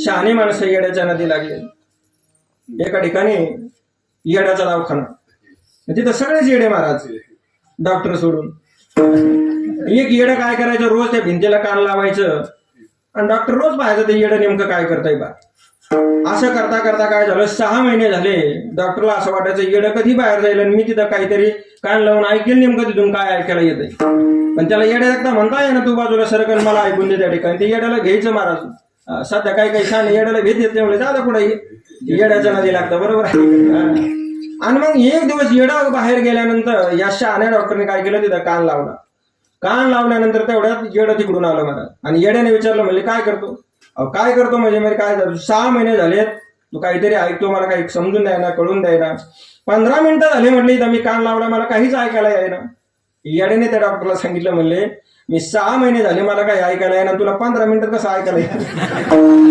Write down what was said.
शहाणी माणसं येड्याच्या नदी लागले. एका ठिकाणी येड्याचा दवाखाना, तिथं सगळेच येडे महाराज, डॉक्टर सोडून. एक येडं काय करायचं, रोज त्या भिंतीला कान लावायचं आणि डॉक्टर रोज पाहायचं ते येडं नेमकं काय करताय बा. असं करता करता काय झालं, 6 महिने झाले. डॉक्टरला असं वाटायचं येडं कधी बाहेर जाईल आणि मी तिथं काहीतरी कान लावून ऐकेल नेमकं तिथून काय ऐकायला येतंय. पण त्याला येड्या एकदा म्हणता ये ना, तू बाजूला सरकन मला ऐकून दे. त्या ठिकाणी ते येड्याला घ्यायचं महाराज. सध्या काही शाणे येड्याला भेट येत त्यामुळे जाता पुढे येड्याच्या नदी लागतं, बरोबर आहे. आणि मग एक दिवस येडा बाहेर गेल्यानंतर या शहाण्या डॉक्टरने काय केलं, तिथं कान लावला. कान लावल्यानंतर तेवढ्यात येडं तिकडून आलं महाराज. आणि येड्याने विचारलं, म्हणजे काय करतो? काय करतो म्हणजे काय झालं, 6 महिने झालेत तू काहीतरी ऐकतो, मला काही समजून द्यायना, कळून द्यायना. 15 मिनिटं झाले म्हटली तर मी कान लावला, मला काहीच ऐकायला यायना. येड्याने त्या डॉक्टरला सांगितलं, म्हणले मी 6 महिने झाले मला काही ऐकायला येईना, तुला 15 मिनिटात कसं ऐकायला येईल?